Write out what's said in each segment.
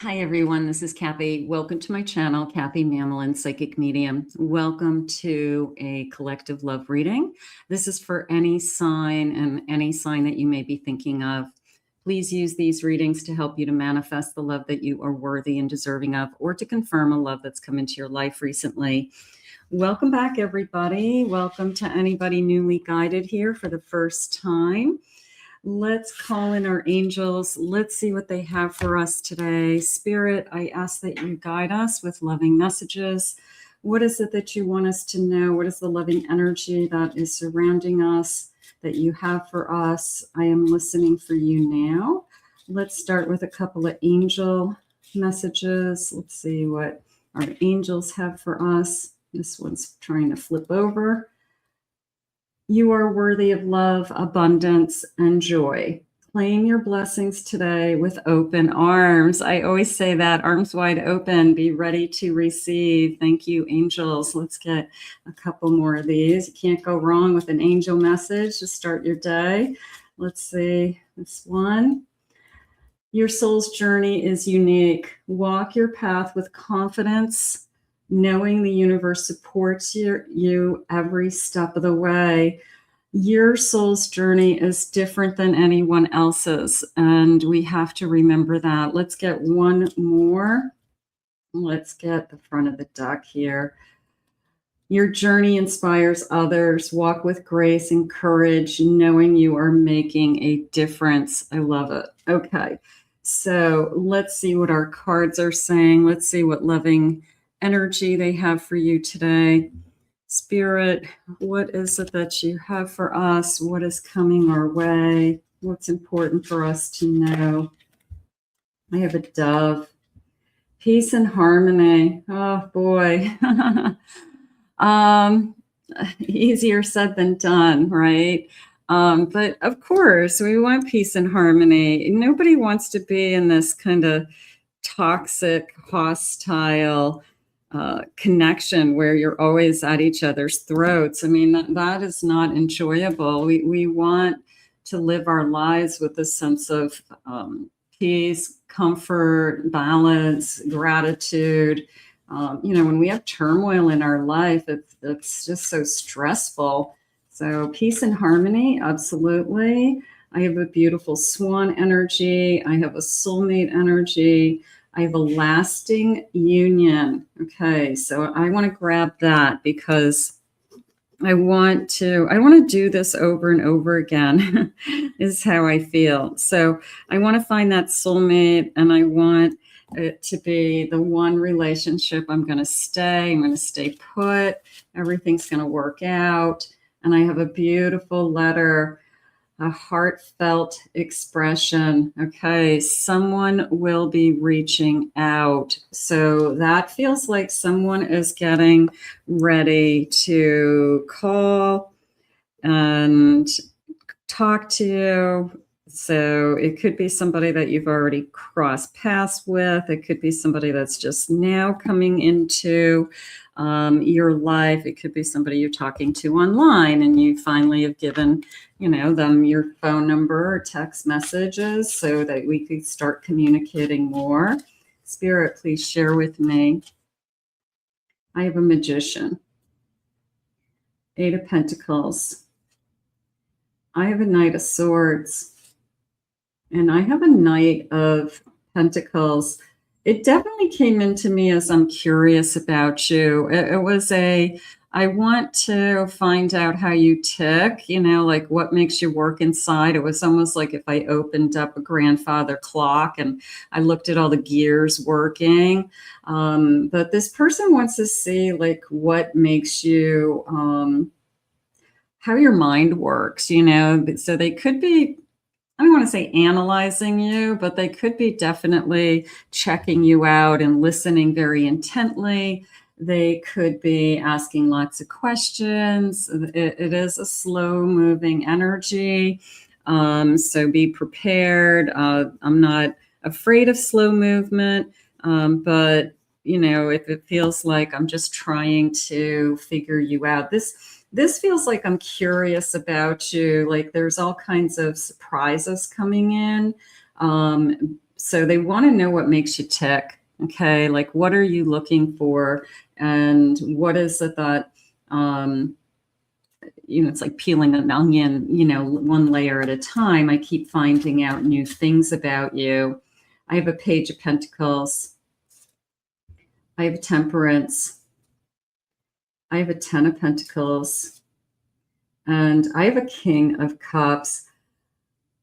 Hi everyone, this is Kathy. Welcome to my channel, Kathy Mamelin, Psychic Medium. Welcome to a collective love reading. This is for any sign and any sign that you may be thinking of. Please use these readings to help you to manifest the love that you are worthy and deserving of, or to confirm a love that's come into your life recently. Welcome back, everybody. Welcome to anybody newly guided here for the first time. Let's call in our angels. Let's see what they have for us today. Spirit, I ask that you guide us with loving messages. What is it that you want us to know? What is the loving energy that is surrounding us that you have for us? I am listening for you now. Let's start with a couple of angel messages. Let's see what our angels have for us. This one's trying to flip over. You are worthy of love, abundance, and joy. Claim your blessings today with open arms. I always say that, arms wide open, be ready to receive. Thank you, angels. Let's get a couple more of these. You can't go wrong with an angel message to start your day. Let's see this one. Your soul's journey is unique. Walk your path with confidence, knowing the universe supports you every step of the way. Your soul's journey is different than anyone else's, and we have to remember that. Let's get one more. Let's get the front of the deck here. Your journey inspires others. Walk with grace and courage, knowing you are making a difference. I love it. Okay, so let's see what our cards are saying. Let's see what loving energy they have for you today. Spirit, what is it that you have for us? What is coming our way? What's important for us to know? I have a dove. Peace and harmony. Oh boy. Easier said than done, right? But of course, we want peace and harmony. Nobody wants to be in this kind of toxic, hostile connection where you're always at each other's throats. I mean, that is not enjoyable. We want to live our lives with a sense of peace, comfort, balance, gratitude. When we have turmoil in our life, it's just so stressful. So peace and harmony, absolutely. I have a beautiful swan energy. I have a soulmate energy. I have a lasting union. Okay, so I want to grab that because I want to do this over and over again is how I feel. So I want to find that soulmate, and I want it to be the one relationship I'm going to stay put. Everything's going to work out. And I have a beautiful letter, a heartfelt expression. Okay, someone will be reaching out. So that feels like someone is getting ready to call and talk to you. So it could be somebody that you've already crossed paths with. It could be somebody that's just now coming into your life. It could be somebody you're talking to online and you finally have given them your phone number or text messages so that we could start communicating more. Spirit, please share with me. I have a magician. 8 of Pentacles. I have a Knight of Swords. And I have a Knight of Pentacles. It definitely came into me as I'm curious about you. It was I want to find out how you tick, like what makes you work inside. It was almost like if I opened up a grandfather clock and I looked at all the gears working. But this person wants to see like what makes you, how your mind works, so they could be, I don't want to say analyzing you, but they could be definitely checking you out and listening very intently. They could be asking lots of questions. It is a slow moving energy. So be prepared. I'm not afraid of slow movement, but if it feels like I'm just trying to figure you out, this feels like I'm curious about you. Like there's all kinds of surprises coming in. So they want to know what makes you tick. Okay. Like, what are you looking for? And what is it that, it's like peeling an onion, one layer at a time. I keep finding out new things about you. I have a Page of Pentacles. I have a Temperance. I have a Ten of Pentacles. And I have a King of Cups.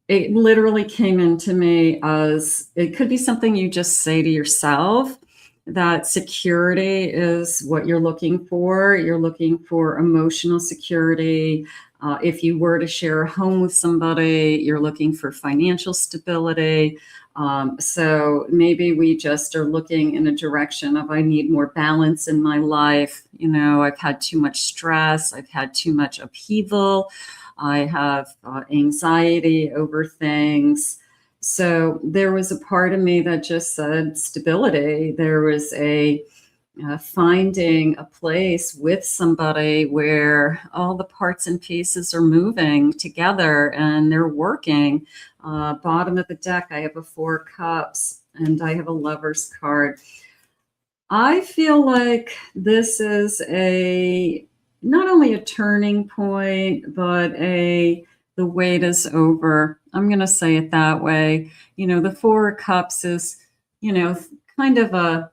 It literally came into me as, it could be something you just say to yourself, that security is what you're looking for. You're looking for emotional security. If you were to share a home with somebody, you're looking for financial stability. So maybe we just are looking in a direction of, I need more balance in my life. I've had too much stress. I've had too much upheaval. I have anxiety over things. So there was a part of me that just said stability. There was a finding a place with somebody where all the parts and pieces are moving together and they're working. Bottom of the deck, I have a Four of Cups and I have a Lover's card. I feel like this is not only a turning point, but the wait is over. I'm going to say it that way. The Four of Cups is, kind of a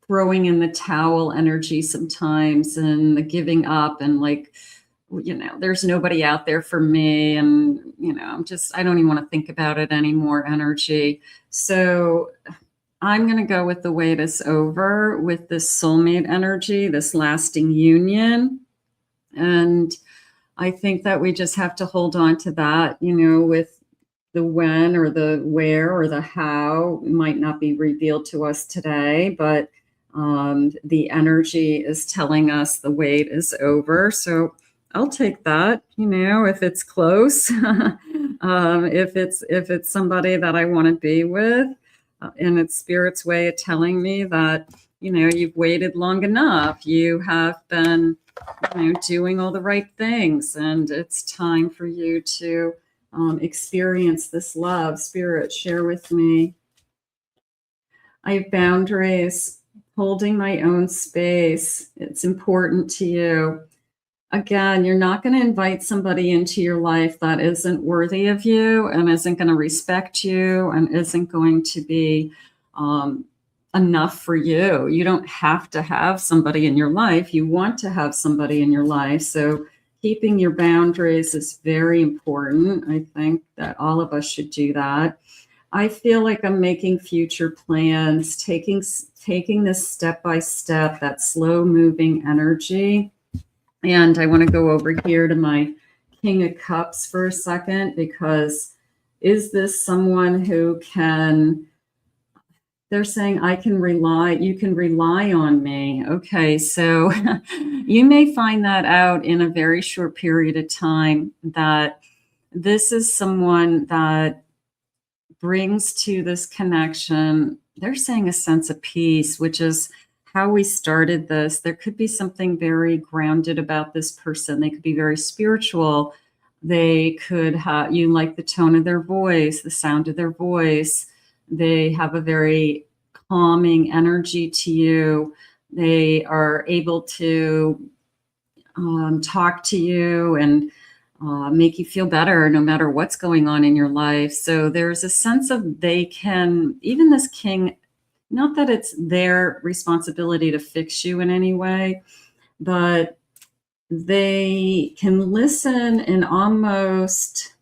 throwing in the towel energy sometimes, and the giving up, and like, there's nobody out there for me. And, I don't even want to think about it anymore energy. So I'm going to go with the wait is over with this soulmate energy, this lasting union. And I think that we just have to hold on to that, with the when or the where or the how might not be revealed to us today, but the energy is telling us the wait is over. So I'll take that, if it's close, if it's somebody that I want to be with, and it's Spirit's way of telling me that, you've waited long enough. You have been, doing all the right things, and it's time for you to experience this love. Spirit, share with me. I have boundaries, holding my own space. It's important to you. Again, you're not going to invite somebody into your life that isn't worthy of you and isn't going to respect you and isn't going to be enough for you. You don't have to have somebody in your life. You want to have somebody in your life. So keeping your boundaries is very important. I think that all of us should do that. I feel like I'm making future plans, taking this step by step, that slow moving energy. And I want to go over here to my King of Cups for a second, because is this someone who they're saying, you can rely on me. Okay, so you may find that out in a very short period of time, that this is someone that brings to this connection, they're saying a sense of peace, which is how we started this. There could be something very grounded about this person. They could be very spiritual. They could have, you like the tone of their voice, the sound of their voice. They have a very calming energy to you. They are able to talk to you and make you feel better no matter what's going on in your life. So there's a sense of even this king, not that it's their responsibility to fix you in any way, but they can listen and almost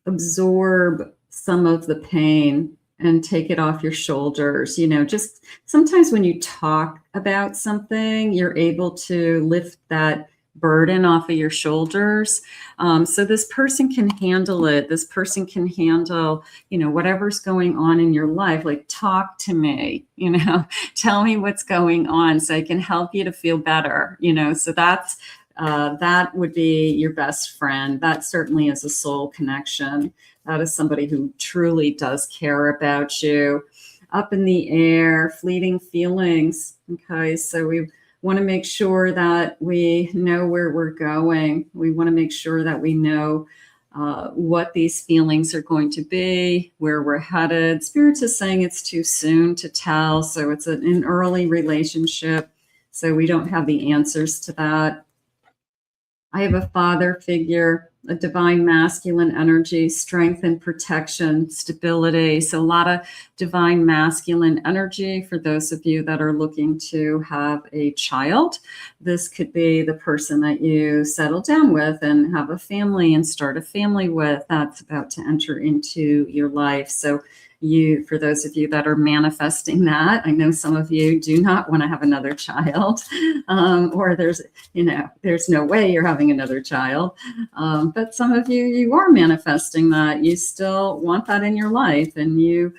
absorb some of the pain and take it off your shoulders. Just sometimes when you talk about something, you're able to lift that burden off of your shoulders. So this person can handle it. This person can handle, whatever's going on in your life. Like, talk to me, tell me what's going on so I can help you to feel better. So that would be your best friend. That certainly is a soul connection. That is somebody who truly does care about you. Up in the air, fleeting feelings. Okay, so we want to make sure that we know where we're going. We want to make sure that we know what these feelings are going to be, where we're headed. Spirit is saying it's too soon to tell. So it's an early relationship. So we don't have the answers to that. I have a father figure, a divine masculine energy, strength and protection, stability. So a lot of divine masculine energy for those of you that are looking to have a child. This could be the person that you settle down with and have a family and start a family with. That's about to enter into your life. So for those of you that are manifesting that, I know some of you do not want to have another child, or there's no way you're having another child. But some of you are manifesting that. You still want that in your life, and you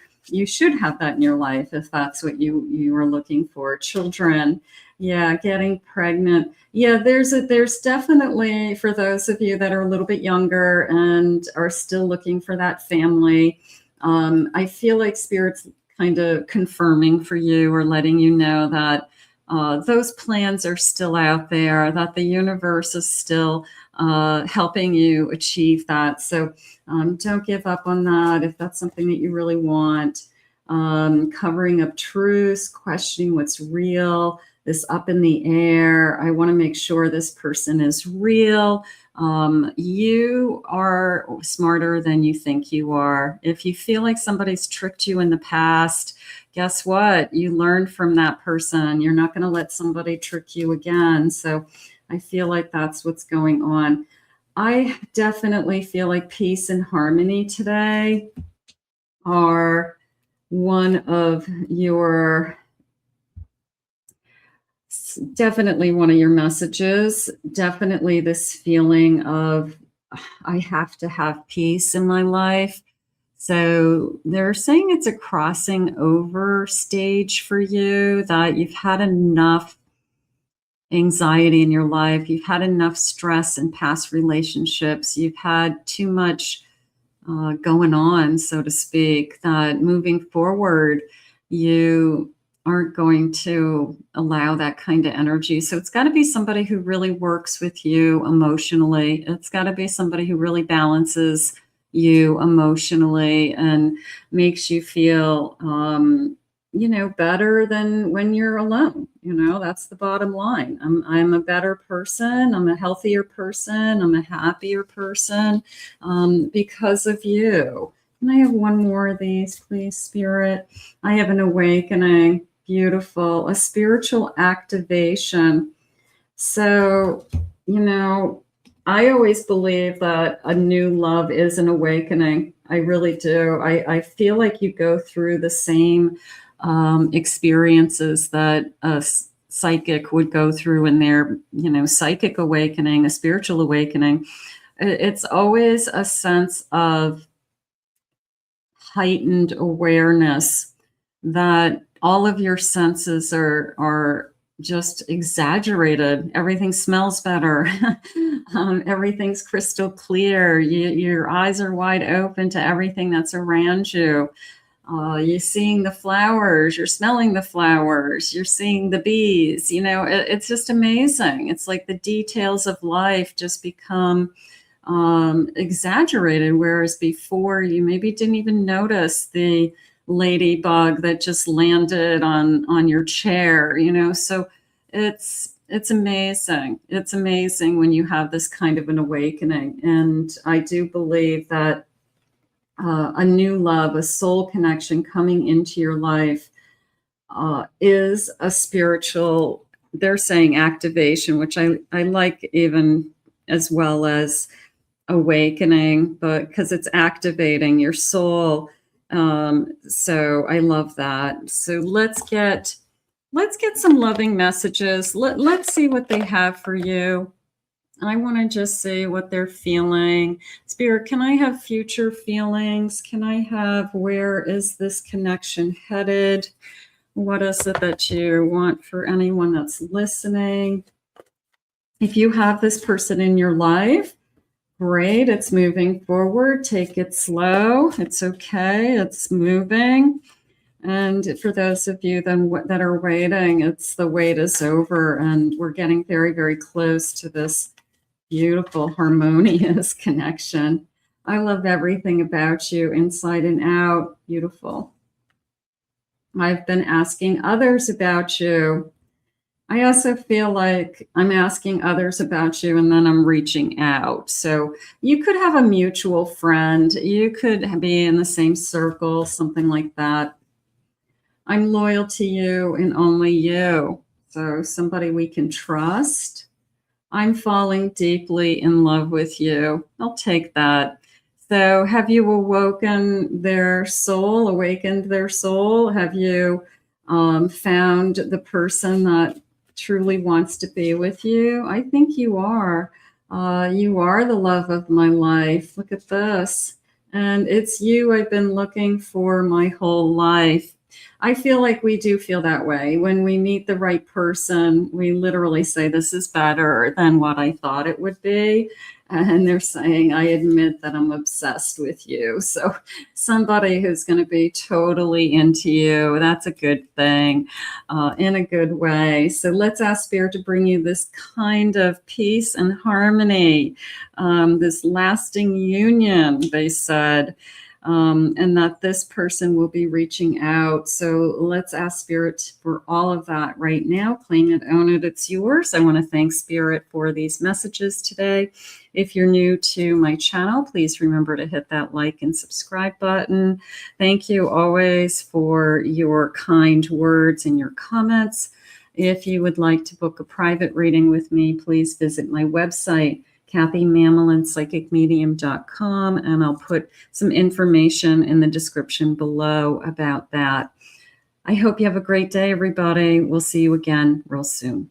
should have that in your life if that's what you are looking for. Children, yeah, getting pregnant. Yeah, there's definitely, for those of you that are a little bit younger and are still looking for that family, I feel like Spirit's kind of confirming for you or letting you know that those plans are still out there, that the universe is still helping you achieve that. So don't give up on that if that's something that you really want. Covering up truths, questioning what's real, this up in the air. I want to make sure this person is real. You are smarter than you think you are. If you feel like somebody's tricked you in the past, guess what? You learned from that person. You're not going to let somebody trick you again. So I feel like that's what's going on. I definitely feel like peace and harmony today are one of your messages. Definitely this feeling of, I have to have peace in my life. So they're saying it's a crossing over stage for you, that you've had enough anxiety in your life. You've had enough stress in past relationships. You've had too much going on, so to speak, that moving forward, you aren't going to allow that kind of energy. So it's got to be somebody who really works with you emotionally. It's got to be somebody who really balances you emotionally and makes you feel, better than when you're alone. That's the bottom line. I'm a better person. I'm a healthier person. I'm a happier person because of you. Can I have one more of these, please, Spirit? I have an awakening. Beautiful. A spiritual activation. So, I always believe that a new love is an awakening. I really do. I feel like you go through the same experiences that a psychic would go through in their, psychic awakening, a spiritual awakening. It's always a sense of heightened awareness that all of your senses are just exaggerated. Everything smells better. Everything's crystal clear. Your eyes are wide open to everything that's around you. You're seeing the flowers, you're smelling the flowers, you're seeing the bees. It's just amazing. It's like the details of life just become exaggerated, whereas before you maybe didn't even notice the ladybug that just landed on your chair. So it's amazing. It's amazing when you have this kind of an awakening. And I do believe that a new love, a soul connection coming into your life is a spiritual, they're saying activation, which I like even as well as awakening, but because it's activating your soul. So I love that. So let's get some loving messages. Let's see what they have for you. I want to just see what they're feeling. Spirit, can I have future feelings? Can I have, where is this connection headed? What is it that you want for anyone that's listening? If you have this person in your life, great, it's moving forward. Take it slow. It's okay. It's moving. And for those of you then that are waiting, it's the wait is over, and we're getting very, very close to this beautiful, harmonious connection. I love everything about you, inside and out. Beautiful. I've been asking others about you. I also feel like I'm asking others about you and then I'm reaching out. So you could have a mutual friend. You could be in the same circle, something like that. I'm loyal to you and only you. So somebody we can trust. I'm falling deeply in love with you. I'll take that. So have you awakened their soul? Have you found the person that truly wants to be with you? I think you are. You are the love of my life. Look at this. And it's you I've been looking for my whole life. I feel like we do feel that way. When we meet the right person, we literally say, this is better than what I thought it would be. And they're saying, I admit that I'm obsessed with you. So somebody who's going to be totally into you, that's a good thing, in a good way. So let's ask Spirit to bring you this kind of peace and harmony, this lasting union, they said. And that this person will be reaching out. So let's ask Spirit for all of that right now. Claim it, own it, it's yours. I want to thank Spirit for these messages today. If you're new to my channel, please remember to hit that like and subscribe button. Thank you always for your kind words and your comments. If you would like to book a private reading with me, please visit my website, KathyMammelin.psychicmedium.com, and I'll put some information in the description below about that. I hope you have a great day, everybody. We'll see you again real soon.